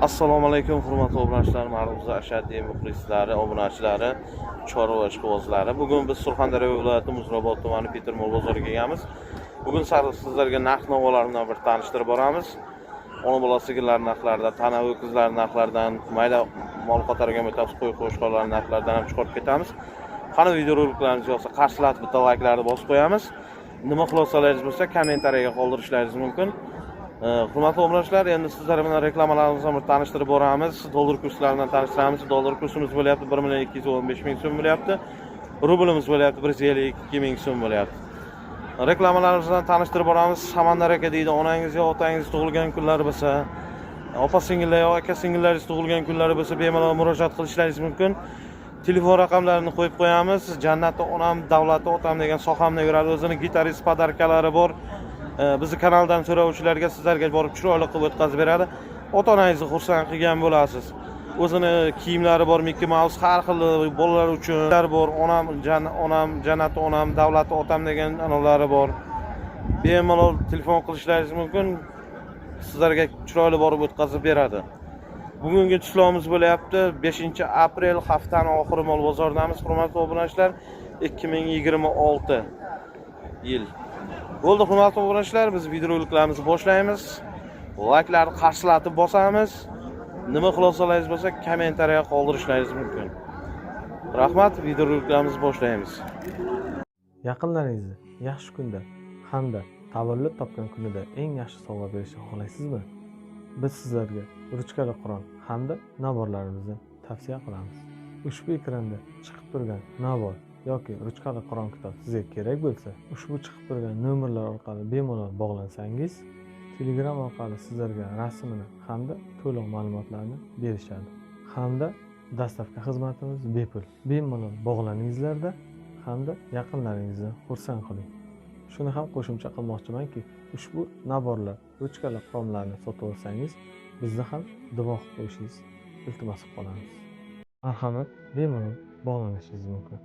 Assalomu alaykum hurmatli obunachilar, ma'ruza ashaddiy muxlislari, obunachilari, chorva va ishqibozlari. Bugun biz Surxondaryo viloyati Muzrabot tumani Petermol bozoriga kelganmiz. Bugun sizlarga narx-navolarni bir tanishtirib boramiz. Ona bola sigirlar narxlaridan, tana ho'kizlar narxlaridan, mayda mol qatoriga o'tamiz, qo'y-qo'shqonlar narxlaridan ham chiqarib ketamiz. Qani videoroliklarimiz yoqsa qarshilatib bitta like'larni bosib qo'yamiz. Nima xulosalaringiz bo'lsa kommentariyaga qoldirishlaringiz mumkin. Hurmatli obunachilar, endi sizlar bilan reklamalarimizni bir tanishtirib boramiz. Dollar kurslaridan tanishtiramiz. Dollar kursimiz bo'lyapti 1.215 ming so'm bo'lyapti. Rublimiz bo'lyapti 152 ming so'm bo'lyapti. Reklamalarimizni tanishtirib boramiz. Samandar aka deydi, onangiz yo otangiz tug'ilgan kunlari bo'lsa, opa singillar yo aka singillaringiz tug'ilgan kunlari bo'lsa, bemalol murojaat qilishlaringiz mumkin. Telefon raqamlarini qo'yib qo'yamiz. Jannatda onam, davlatda otam degan sohamda yuradi. O'zining gitarist podarkalari bor. Bizni kanaldan so'rovchilarga sizlarga borib chiroyli qilib o'tkazib beradi. Ota-onangizni xursand qilgan bo'lasiz. O'zini kiyimlari bor, Mickey Mouse, har xil bolalar uchun bor. Onam, jannatda onam, davlatda otam degan anavlari bor. Bemalol telefon qilishlaringiz mumkin. Sizlarga chiroyli borib o'tkazib beradi. Bugungi tushlovimiz bo'layapti 5-aprel haftaning oxiri mol bozoridamiz. Hurmatli obunachilar, 2026 yil. Bo'ldi hurmatli obunachilar, biz videoroliklarimizni boshlaymiz. Like'larni qarshilatib bosamiz. Nima xulosalaringiz bo'lsa kommentariyaga qoldirishlaringiz mumkin. Rahmat, videoroliklarimizni boshlaymiz. Yaqinlaringizni yaxshi kunda hamda tavallud topgan kunida eng yaxshi sovg'a berishni xohlaysizmi? Biz sizlarga ruchkali Qur'on hamda naborlarimizni tavsiya qilamiz. Ushbu ekranda chiqib turgan nabor yoki ruchkali Qur'on kitob sizga kerak bo'lsa, ushbu chiqib turgan nomerlar orqali bemalol bog'lansangiz, Telegram orqali sizlarga rasmini hamda to'liq ma'lumotlarni berishadi. Hamda dastavka xizmatimiz bepul. Bemalol bog'laningizlarda hamda yaqinlaringizni xursand qiling. Shuni ham qo'shimcha qilmoqchimanki, ushbu naborlar, ruchkali Qur'onlarni sotib olsangiz, bizni ham duo qilib qo'yishingiz iltimos qilib qolamiz. Marhamat, bemalol bog'lanishingiz mumkin.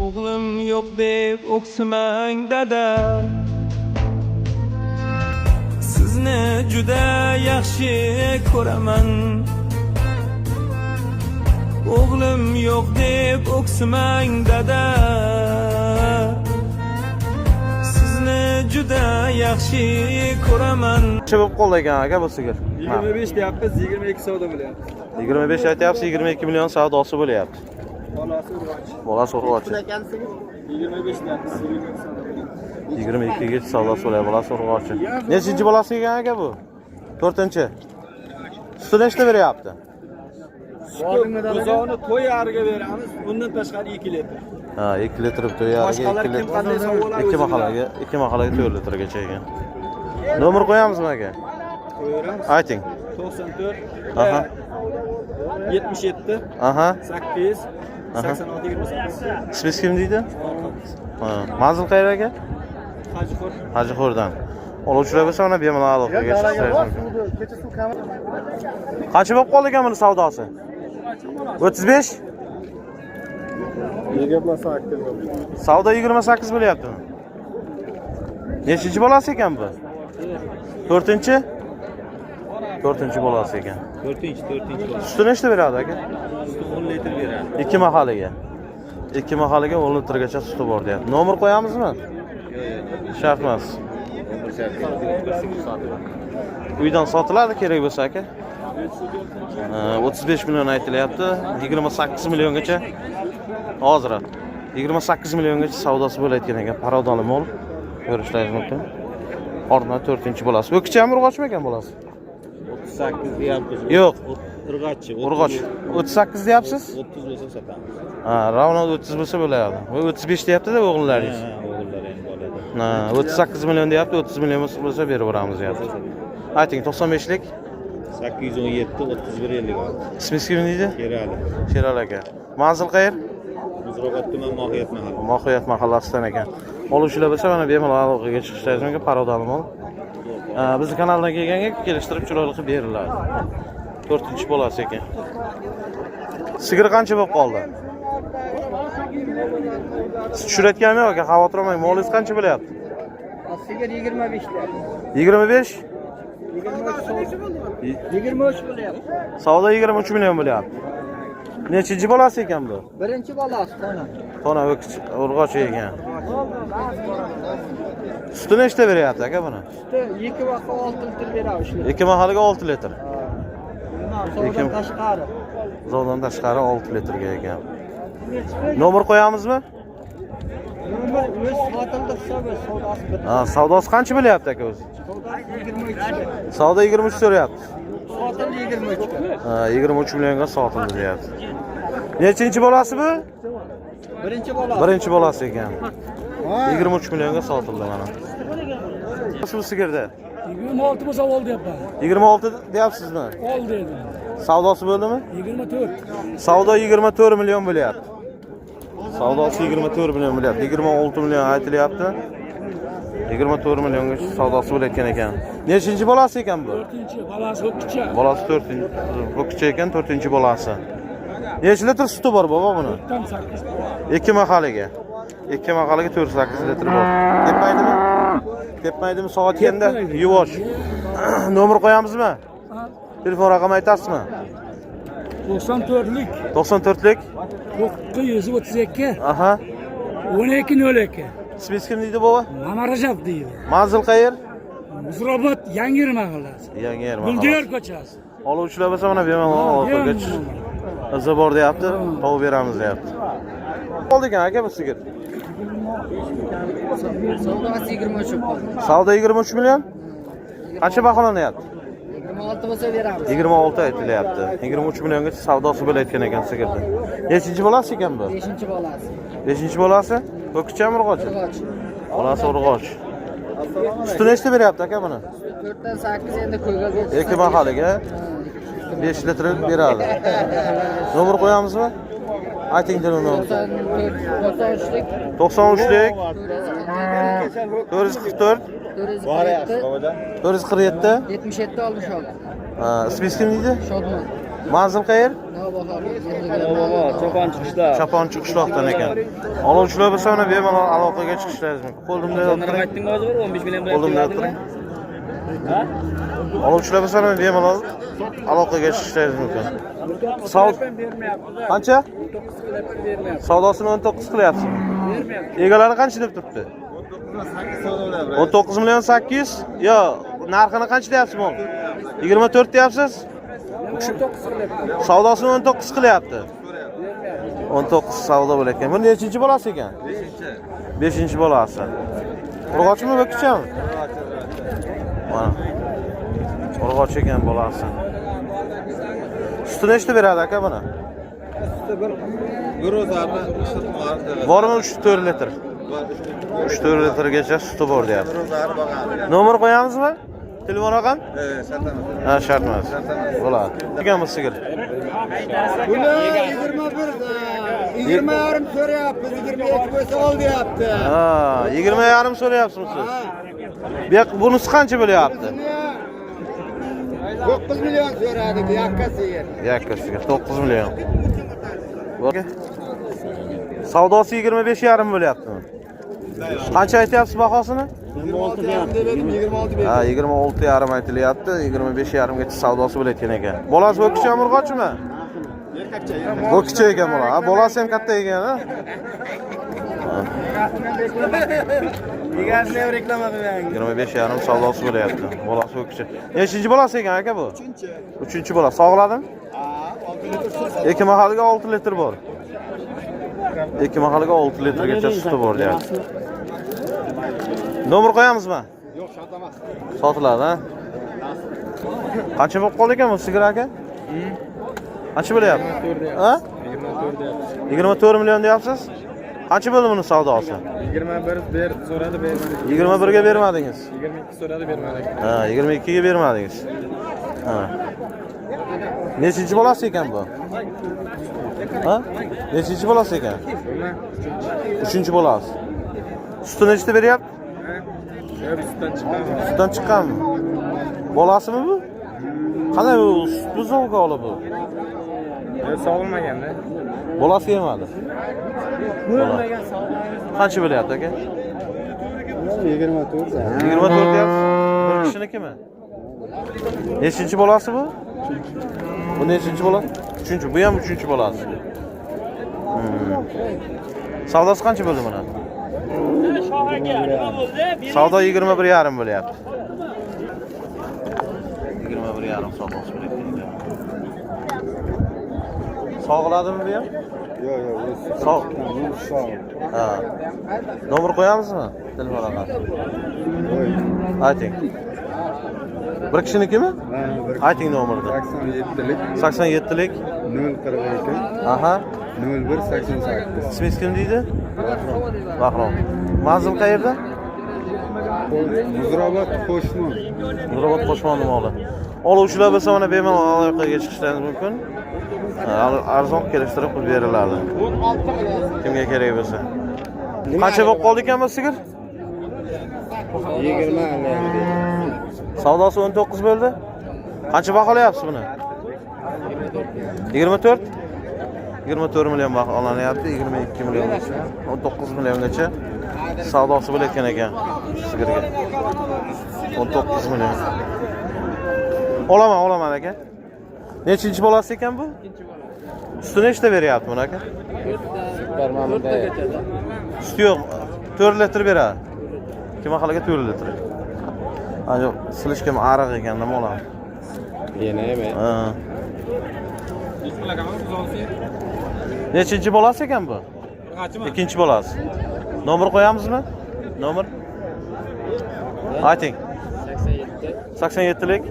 O'g'lim yo'q deb o'ksimang dada, sizni juda yaxshi ko'raman. O'g'lim yo'q deb o'ksimang dada, sizni juda yaxshi ko'raman. Nima bo'lib qoldi ekan aka bu sigir? 25 deyapmiz, 22 savdo bo'lyapti. 25 aytyapsiz, 22 million savdosi bo'lyapti. Bolasi urg'och. Bolasi urg'och. 25 deyapmiz, 22 savdo bo'lyapti. 22 ga savdosi bo'lyapti, bolasi urg'ochi. Nechinchi bolasi ekan aka bu? 4-chi. Suti nechta beryapti? Buzovni to'y yariga beramiz, bundan tashqari 2 litr. Ha, 2 litr to'y yariga, 2 litr. Qanday savdolar? 2 mahalaga 4 litrgacha ekan. Nomer qo'yamizmi aka? Qo'yamiz. Ayting. 94 Aha. 77 Aha. 8 86 28. Ismingiz kim deydi? Ha, manzil qayerda aka? Hajixo'r. Hajixo'rdan. Oluvchilar bo'lsa mana bemalol aloqaga chiqishingiz mumkin. Qancha bo'lib qoldi ekan buni savdosi? 35? Savdo 28 bo'lyaptimi? Nechinchi bolasi ekan bu? 4-chi? 4-chi bolasi ekan. 4-chi bola. Suti nechta beradi aka? 10 litr beradi. 2 mahaliga. 2 mahaliga 10 litrgacha suti bor deyapti. Nomer qo'yamizmi? Yo'q. Shart emas. Uydan sotiladi kerak bo'lsa aka. 35 million aytilyapti. 28 milliongacha hozir 28 milliongacha savdosi bo'layotgan ekan. Parodali mol ko'rishlaringiz mumkin. Ordan 4-chi bolasi. O'kichami urg'ochmi ekan bolasi? 38 deyapmiz. Yo'q, Urg'ochchi. urg'och. 38 deyapsiz? 30 bo'lsa sotamiz. Ha, ravno 30 bo'lsa bo'ladi. Va 35 deyapti-da o'g'illaringiz. Ha, o'g'illar endi bo'ladi. Ha, 38 million deyapti, 30 million bo'lsa berib beramiz deyapti. Ayting 95lik 817 31 56. İsmingiz kim deydi? Kerali. Sherali aka. Manzil qayer? Muzrobat tuman Mohiyat mahalla. Mohiyat mahallasidan ekan. Oluvchilar bo'lsa mana bemalol aloqaga chiqishlaringiz mumkin, parodalim ol. Bizning kanaldan kelganga kelishtirib chiroyli qilib beriladi. 4-bolasi ekan. Sigir qancha bo'lib qoldi? Siz tushirayotganmi aka? Xavotir olmang. Molingiz qancha bo'lyapti? Sigir 25 lar. 25? 23 bo'lyapti. Savdo 23 million bo'lyapti. Nechinchi bolasi ekan bu? Birinchi bolasi tona. Tona urg'och ekan. Suti nechta beryapti aka buni? Suti 2 vaqqa 6 litr beradi shular. 2 mahaliga 6 litr. Savdodan tashqari. Savdodan tashqari 6 litrga ekan. Nomer qo'yamizmi? Nomer o'z sotildi hisobi savdosi bir. Savdosi qancha bo'lyapti aka o'zi? Savdosi 23. Savdo 23 so'rayapti. Sotildi 23 ga. 23 millionga sotildi deyapti. Nechinchi bolasi bu? Birinchi bolasi. Birinchi bolasi ekan. 23 millionga sotildi mana. Bu sigirda 26 bo'lsa ol deyapman. 26 deyapsizmi? Ol dedim. Savdosi bo'ldimi? 24. Savdo 24 million bo'lyapti. Savdosi 24 million bo'lyapti. 26 million aytilyapti. 24 millionga savdosi bo'layotgan ekan. Nechinchi bolasi ekan bu? 4-chi bolasi o'qitcha. Bolasi 4-chi. O'qitcha ekan 4-chi bolasi. Necha litr suti bor baba buni? 8. 2 mahaliga. 2 mahaliga 4-8 litr bor. Tepmaydimi? Tepmaydimi soatganda yuvosh. Nomer qo'yamizmi? Telefon raqamini aytasizmi? 94lik 94lik 932. Aha. 1202. Ismingiz kim deydi baba? Mamarajab deydi. Manzil qayer? Muzrobat Yangi mahallasi. Yangi yer Guldiyor ko'chasi. Oluvchilar bo'lsa mana bemalol aloqaga chiqib bor deyapti, topib beramiz deyapti. Qoldi ekan aka bu sigir. Savdosi 23 qoldi. Savdo 23 million. Qancha baholanyapti? 26 bo'lsa beramiz. 26 aytilyapti. 23 milliongacha savdosi bo'layotgan ekan sigirda. Nechinchi bolasi ekan bu? 5-chi bolasi. 5-chi bolasi? Ko'kchami urg'ochi? Urg'och. Bolasi urg'och. Suti nechta beryapti aka buni? 4dan 8 endi qo'yga berdi. 2 mahaliga 5 litr beradi. Nomer qo'yamizmi? Ayting telefonni. 93lik 93lik 444 447 77 66. Ismingiz kim deydi? Shodmon. Manzil qayer? Cho'ponchi. Choponchi qishloqdan ekan. Oluvchilar bo'lsa mana bemalol aloqaga chiqishlaringiz mumkin. Qo'limda Aytding hozir 15 million bilan. qo'limda turing. Oluvchilar bo'lsa mana bemalol aloqaga chiqishlaringiz mumkin. Qancha? Savdosini 19 qilyapsiz. Egalari qancha deb turibdi? 19 million 800. Yo, narxini qancha deyapsiz bu? 24 deyapsiz? Savdosini 19 qilyapti. 19 savdo bo'layotgan. Bu nechinchi bolasi ekan? 5-chi bolasi. Urg'ochmi bo'kchami? Mana. Urg'och ekan bolasi. Suti nechta beradi aka buni? Bir o'zarni Bormi 3-4 litr? 3-4 litrgacha suti bor deyapti. Nomer qo'yamizmi? Telefon raqam? Ha, shart emas. Bo'ladi. Ekan bu sigir. Bular 21 yarim so'rayapti, 22 bo'lsa ol deyapti. Ha, 20,5 so'rayapsizmi siz? Bu yoq bunisi qancha bo'lyapti? 9 million so'radi bu yakkasiga. Yakkasiga 9 million. Savdosi 25,5 bo'lyaptimi? Qancha aytyapsiz bahosini? 26 dedim, 26 berdim. Ha, 26,5 aytilyapti. 25,5 gacha savdosi bo'layotgan ekan. Bolasi bo'kcha murg'ochmi? Bo'kcha ekan bola. Ha, bolasi ham katta ekan, ha? Egasini ham reklama qilgan. 25,5 savdosi bo'layapti. Bolasi bo'kcha. Nechinchi bolasi ekan aka bu? 3-chi bola. Sog'ladimi? Ha, 2 mahaliga 6 litr bor. 2 mahaliga 6 litrgacha suti bor deyapti. Nomer qo'yamizmi? Yo'q, sotamas. Sotiladi, ha? Qancha bo'lib qoldi ekan bu sigir aka? Qancha bo'lyapti? Ha? 24 million deyapsiz? Qancha bo'ldi buni savdosi? 21 ber so'radi bermadik. 21 ga bermadingiz. 22 so'radi bermadik. Ha, 22 ga bermadingiz. Ha. Nechinchi bolasi ekan bu? Ha? Nechinchi bolasi ekan? Uchinchi bolasi. Suti nechta beryapti? Sutdan chiqqanmi? Bolasimi bu? Qanday bu? Sutni sovga olib bu? Sog'ilmaganda. Bolasi yemadi. Qancha bo'lyapti aka? 24. 24 deyapsiz. Bir kishinikimi? Nechinchi bolasi bu? Bu nechinchi bolasi? Uchinchi. Bu ham uchinchi bolasi. Savdosi qancha bo'ldi mana? Savdo 21,5 bo'lyapti. 21,5 savdosi bo'lyapti. Sog'iladimi bu ham? Yo'q, Sog'. Ha. Nomer qo'yamizmi? Telefon raqami. Ayting. Bir kishinikimi? Ayting nomerni. 87lik 87lik 042 aha 0188. ismingiz kim deydi? Bahrom. Manzil qayerda? Muzrobot Qo'shmon. Nurobod Qo'shmonni moli. Oluvchilar bo'lsa mana bemalol aloqaga chiqishlaringiz mumkin. Arzon kelishtirib qilib beriladi. Kimga kerak bo'lsa. Qancha bo'lib qoldi ekan bu sigir? 20. Savdosi 19 bo'ldi. Qancha baholayapsiz buni? 24. 24 million baholanyapti. 22 milliongacha, 19 milliongacha savdosi bo'layotgan ekan sigirga. 19 million. Olaman aka. Nechinchi bolasi ekan bu? Suti nechta beryapti buni aka? Suti yo'q. 4 litr beradi. Kim aholiga 4 litr. Ana silishkim ariq ekan, nima olamiz? Yana yeme. Ha. Nechinchi bolasi ekan bu? Ikkinchi bolasi. Nomer qo'yamizmi? Nomer? Ayting. 87lik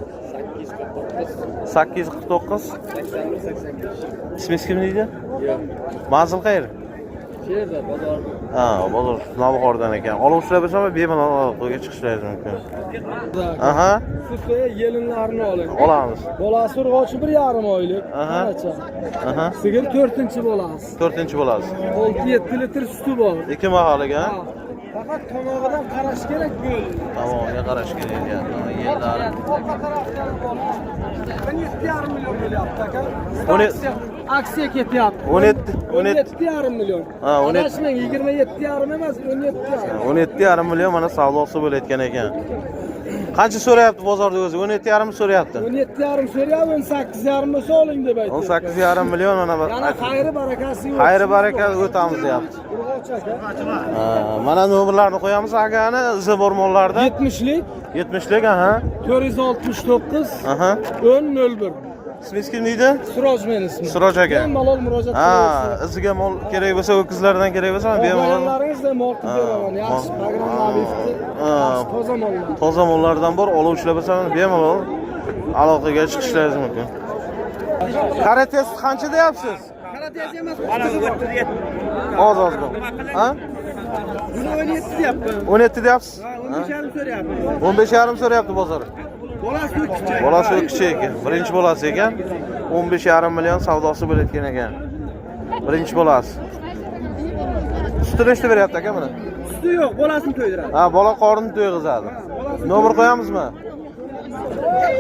849 ismingiz kim deydi? Manzil qayer? Sherda bozor. Ha, bozor Navbahordan ekan. Oluvchilar bo'lsa bemalol aloqaga chiqishlaringiz mumkin. Aha, Suti yelinlarini oling. olamiz. Bolasi urg'ochi 1,5 oylik. Aha. Qaracha. Aha, Sigir 4-chi bolasi. 4-bolasi. 6-7 litr suti bor. Ikki mahaliga. Faqat tomog'idan qarash kerak bo'ldi. Tamomiga qarash kerak ekan. Yerlari. 17,5 million bo'lyapti aka. O'n- Aksiya ketyapti. 17,5 million. Ha, 17. Adashmang, 27,5 emas, 17,5. 17,5 million mana savdosi bo'layotgan ekan. Qancha so'rayapti bozorda o'zi? 17,5 so'rayapti. 17,5 so'rayapti, 18,5 bo'lsa oling deb aytdi. 18,5 million mana Yana xayri barakasi yo'q. xayri baraka o'tamiz deyapti. Urg'ochi aka. Ha, mana nomerlarni qo'yamiz agani izi bor mollarda. 70lik 70lik aha. 469 Aha. 1001. Ismingiz kim deydi? Suroj men ismim. Suroj aka. Malol murojaat Ha, qilyapsiz. iziga mol kerak bo'lsa, ho'kizlardan kerak bo'lsa, bemalol. Qo'yganlaringizda mol qilib beraman. Yaxshi programmavisti. Toza mollar. Toza mollardan bor, oluvchilar bo'lsa, bemalol aloqaga chiqishlaringiz mumkin. Karates qancha deyapsiz? Karates emas. Oz bor. Ha? Buni 17 deyapman. 17 deyapsiz? 15,5 so'rayapman. 15,5 so'rayapti bozor. Bolasi o'tkichi. Bolasi o'tkichi ekan. Birinchi bolasi ekan. 15,5 million savdosi bo'layotgan ekan. Birinchi bolasi. Suti nechta beryapti aka buni? Suti yo'q, bolasini to'ydiradi. Ha, bola qornini to'yg'izadi. Nomer qo'yamizmi?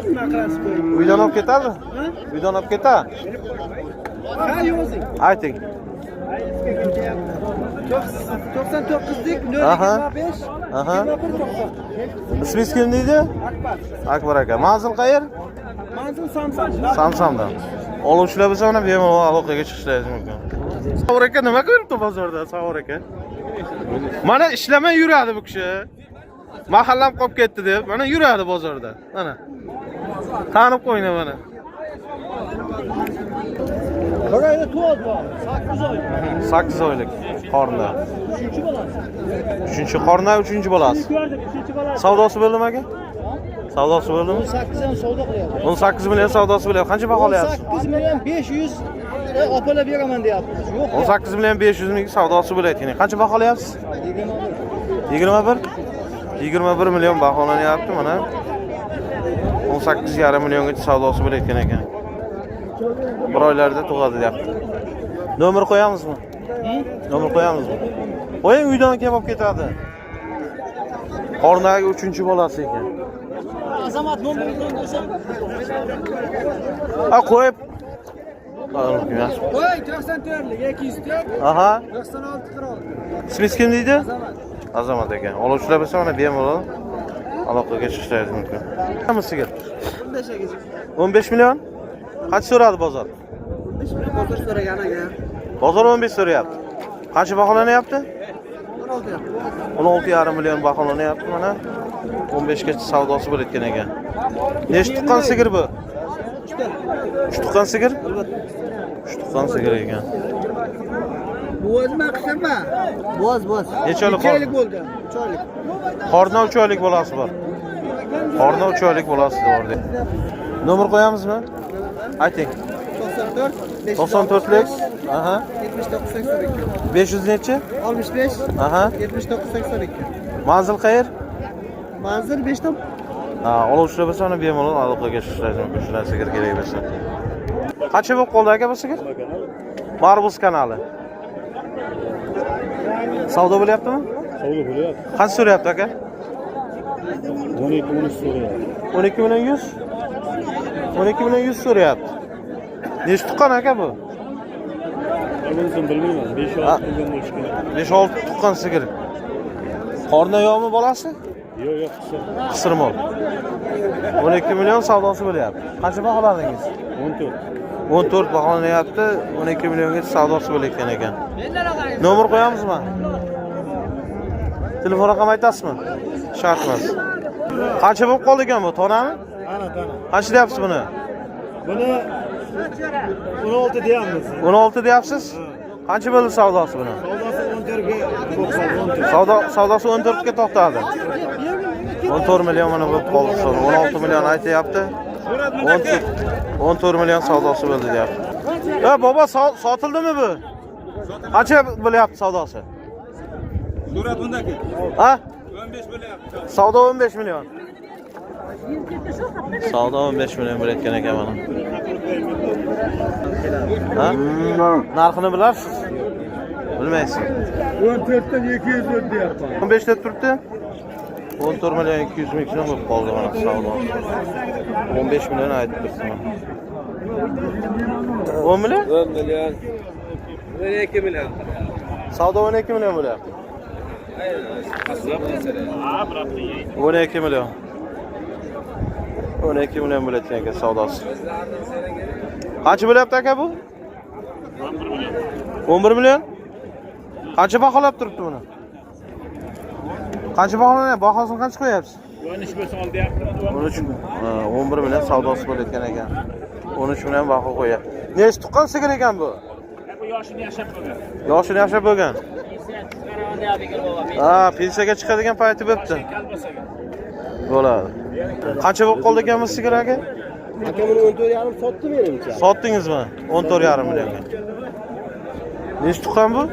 Nima qilasiz qo'ying? Uydan olib ketadi? Uydan olib ketadi? Ha, yozing. Ayting. 99lik Aha. 025 Aha. 2190. Ismingiz kim deydi? Akbar. Akbar aka. Manzil qayer? Manzil Samsung. Samsamdan. Oluvchilar bo'lsa mana bemalol aloqaga chiqishlaringiz mumkin. Savur aka nima qilibdi bozorda, Savur aka? Mana ishlamay yuradi bu kishi. Mahallam qolib ketdi deb, mana yuradi bozorda. Mana. Tanib qo'ying mana. Burayda to'd bor. 8 oy. 8 oylik qorni. 3-chi bolasi. 3-chi qorni, 3-chi bolasi. Ko'rdik, 3-chi bolasi. Savdosi bo'ldimi aka? Savdosi bo'ldimi? 18 dan savdo qilyapti. 18 million savdosi bo'lyapti. Qancha baholayapsiz? 18 million 500 opalar beraman deyapti. Yo'q. 18 million 500 ming savdosi bo'layotgan. Qancha baholayapsiz? 21. 21 million baholanyapti mana. 18,5 milliongacha savdosi bo'layotgan ekan. Bir oylarda tug'adi deyapti. Nomer qo'yamizmi? Nomer qo'yamizmi? Qo'ying, uydan kelib olib ketadi. Qornagi 3-bolasi ekan. Azamat nomerini desam. Ha, qo'yib. Voy, 94lik 204. Aha. 96 qirol. Ismingiz kim deydi? Azamat ekan. Oluvchilar bo'lsa mana bemalol aloqaga chiqishingiz mumkin. Qancha sigir? 15 million. Qancha so'radi bozor? 15 million bozor so'ragan aka. Bozor 15 so'rayapti. Qancha baholanyapti? 16,5 million baholanyapti mana. 15 gacha savdosi bo'layotgan ekan. Nechta tuqqan sigir bu? 3 tuqqan sigir? Albatta. 3 tuqqan sigir ekan. Bo'zma qismi? Bo'z. Necha oylik? 2 oylik bo'ldi. 3 oylik. Qorna 3 oylik bolasi bor. Qorna 3 oylik bolasi bor deb. Nomer qo'yamizmi? Ayting. 94 94lik. Aha. 79 82. 500 necha? 65 Aha. 79 82. Manzil qayer? Manzil 5 tom. Ha, oluvchilar bo'lsa mana bemalol aloqaga chiqishingiz mumkin. Shular sigir kerak bo'lsa. Qancha bo'lib qoldi aka bu sigir? Marbuz kanali. Savdo bo'lyaptimi? Savdo bo'lyapti. Qancha so'rayapti aka? 12 million so'rayapti. 12 million 100. 12 million 100 so'rayapti. Nechta tuqqan aka bu? O'zim bilmayman. 5-6 million bo'lishi kerak. 5-6 tuqqan sigir. Qorna yo'qmi bolasi? Yo'q, Qisirmol. 12 million savdosi bo'lyapti. Qancha baholadingiz? 14. 14 baholanyapti. 12 millionga savdosi bo'layotgan ekan. Nomer qo'yamizmi? Telefon raqami aytasizmi? Shart emas. Qancha bo'lib qoldi ekan bu? Tonami? Ana. Qancha deyapsiz buni? Buni 16 deyapmiz. 16 deyapsiz? Qancha bo'ldi savdosi buni? Savdosi 14 ga to'xtadi. 14 million mana bo'lib qoldi. 16 million aytayapti. 14 million savdosi bo'ldi deyapti. Bobo sotildimi bu? Qancha bo'lyapti savdosi? Surat bundaki. Ha? 15 bo'lyapti. Savdo 15 million. Savdo 15 million bo'layotgan ekan mana. Ha? Narxini bilarsiz? Bilmaysiz. 14 dan 204 deyapman. 15 deb turibdi. 14 million 200 ming so'm bo'lib qoldi mana savdo. 15 million aytib turibdi mana. 10 million? 10 million. 12 million. Savdo 12 million bo'lyapti. 12 million. 12 million bo'layotgan ekan savdosi. Qancha bo'lyapti aka bu? 11 million. Qancha baholab turibdi buni? Qancha baholanyapti? Bahosini qancha qo'yapsiz? 13 bo'lsa ol deyapti. 13 11 million savdosi bo'layotgan ekan. 13 million baho qo'yapti. Nechta tuqqan sigir ekan bu? Bu yoshini yashab bo'lgan. Yoshini yashab bo'lgan. Ha, pensiyaga chiqadigan payti bo'pti. Bo'ladi. Qancha bo'lib qoldi ekan bu sigir aka? Aka buni 14,5 sotdi menimcha. Sotdingizmi? 14,5 millionga. Nechta tuqqan bu?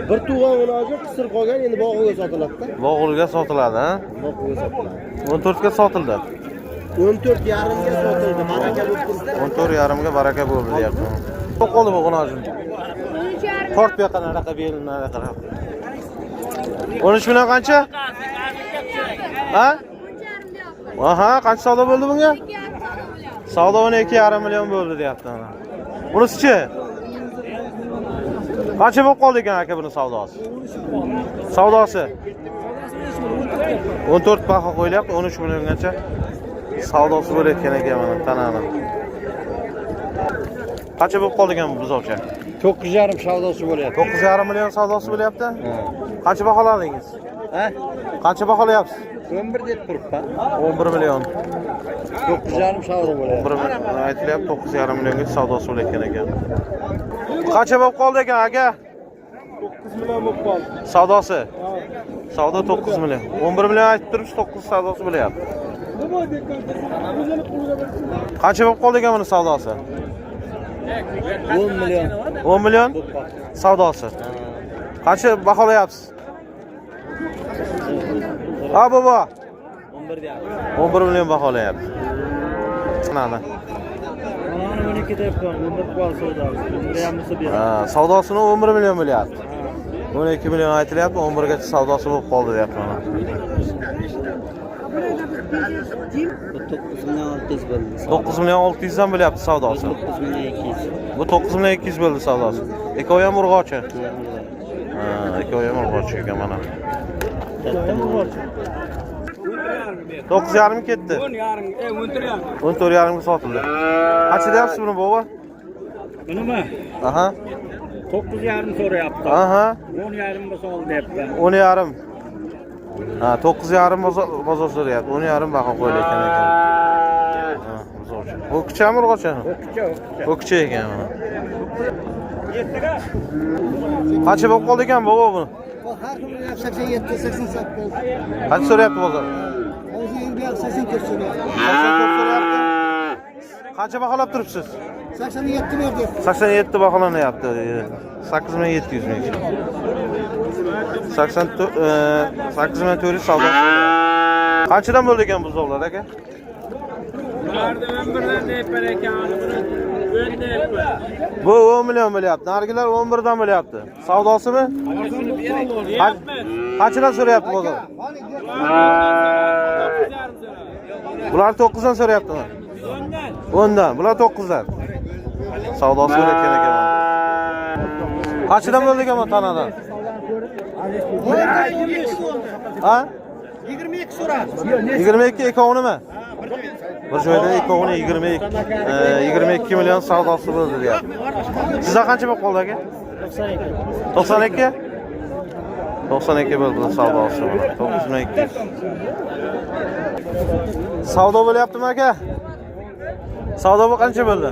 Bir tug'an uloji qisir qolgan, endi bog'iga sotiladi-da. Bog'ulga sotiladi, ha? Bog'iga sotiladi. 14 ga sotildi. 14,5 ga sotildi. Baraka bo'lib turibdi. 14,5 ga baraka bo'ldi deyapti. To'q qoldi bu g'unojim. Tort bu yoqqa nariqa berildi, nariqa. 13 million qancha? Ha? Aha, qancha savdo bo'ldi bunga? Savdo 12,5 million bo'ldi deyapti ana. Bunisi-chi? Qancha bo'lib qoldi ekan aka buni savdosi? Savdosi 14 baho qo'yilyapti, 13 milliongacha savdosi bo'layotgan ekan mana tanani. Qancha bo'lib qoldi ekan bu buzovcha? 9,5 savdosi bo'lyapti. 9,5 million savdosi bo'lyapti? Qancha baholadingiz? Ha? Qancha baholayapsiz? 11 deb turibman. 11 million. 9,5 savdo bo'lyapti. 11 million aytilyapti, 9,5 millionga savdosi bo'layotgan ekan. Qancha bo'lib qoldi ekan aka? 9 million bo'lib qoldi. Savdosi. Savdo 9 million. 11 million aytib turibsiz, 9 savdosi bo'lyapti. Qancha bo'lib qoldi ekan buni savdosi? 10 million. 10 million savdosi. Qancha baholayapsiz? Ha bobo. 11 deyapti. 11 million baholayapti. Mana. 12 deyapman, 11 quvol savdosi. Bunga ham bo'lsa beradi. Ha, savdosini 11 million bo'lyapti. 12 million aytilyapti, 11 gacha savdosi bo'lib qoldi deyapman. 9 million 600 dan bo'lyapti savdosi. 9 million 200. Bu 9 million 200 bo'ldi savdosi. Ikkovi ham urg'ochi. Ha, ikkovi ham urg'ochi ekan mana. 9,5 ketdi. 14,5 ga sotildi. Qancha deyapsiz buni bova? Bunimi? Aha. 9,5 so'rayapti. Aha. 10,5 bo'lsa ol deyapti. 10,5. Ha, 9,5 bozor so'rayapti. 10,5 baho qo'yilayotgan ekan. Ha, bozorchi. Bu kichami urg'ochami? Bu kichi ekan mana. Qancha bo'lib qoldi ekan bova buni? Har kuni 87, 88. Qancha so'rayapti bozor? Hozir endi 84 so'rayapti. 84 so'rayapti. Qancha baholab turibsiz? 87 berdi. 87 baholanyapti. 8700 ming. 8400 savdo. Qanchadan bo'ldi ekan bu zovlar aka? Bu 10 million bo'lyapti. Narigilar 11 dan bo'lyapti. Savdosimi? Qanchadan so'rayapti bozor? Bular 9 dan so'rayaptimi? 10 dan. Bular 9 dan. Savdosi bo'layotgan ekan. Qanchadan bo'ldi ekan bu tanadan? Ha? 22 so'radi. 22 ekovunimi? Bir joyda ekovuni 22 million savdosi bo'ldi deyapti. Sizda qancha bo'lib qoldi aka? 92. 92 bo'ldi savdosi. 9200. Savdo bo'lyaptimi aka? Savdo bu qancha bo'ldi?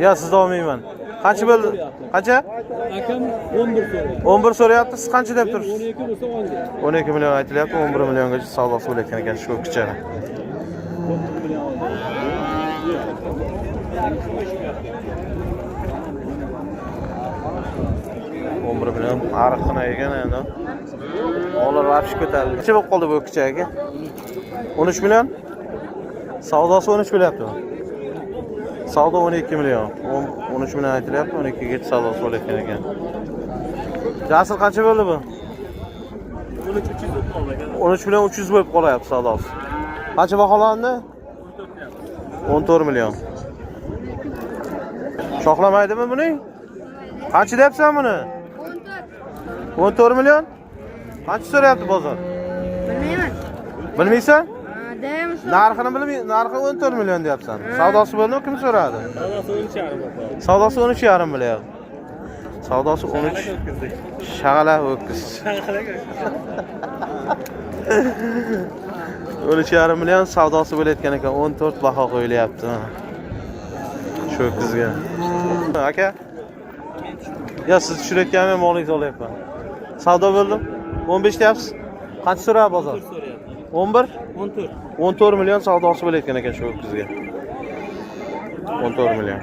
Ya sizda olmayman. Qancha bo'ldi? Qancha? Akam 11 so'rayapti. 11 so'rayapti. Siz qancha deb tursiz? 12 bo'lsa 10. 12 million aytilyapti. 11 milliongacha savdosi bo'layotgan ekan shu kichkina. Million ariqni ekan endi. Olar vapshi ko'tarildi. Necha bo'lib qoldi bu kichkinaga? 13 million. Savdosi 13 bo'lyapti. Savdo 12 million. 13 million aytilyapti. 12 gacha savdosi bo'layotgan ekan. Jasur qancha bo'ldi bu? 13 million 300 bo'lib qolyapti savdosi. Qancha baholandi? 14 million. Shohlamaydimi buni? Qancha deyapsan buni? 14 million? Qancha so'rayapti bozor? Bilmayman. Bilmaysan? Deyim shu. Narxini bilmaysan. Narxi 14 million deyapsan. Savdosi bo'ldimi? Kim so'radi? Savdosi 13,5 bo'lyapti. Savdosi 13. Shag'ala ho'kiz. 13,5 million savdosi bo'layotgan ekan. 14 baho qo'yilyapti. Shu ho'kizga. Aka. Ya siz tushirayotganmi molingizni olyapman. Savdo bo'ldim. 15 deyapsiz. Qancha so'radi bozor? 11? 14 million savdosi bo'layotgan ekan shu ho'kizga. 14 million.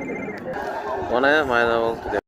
Mana mayda bo'ldi.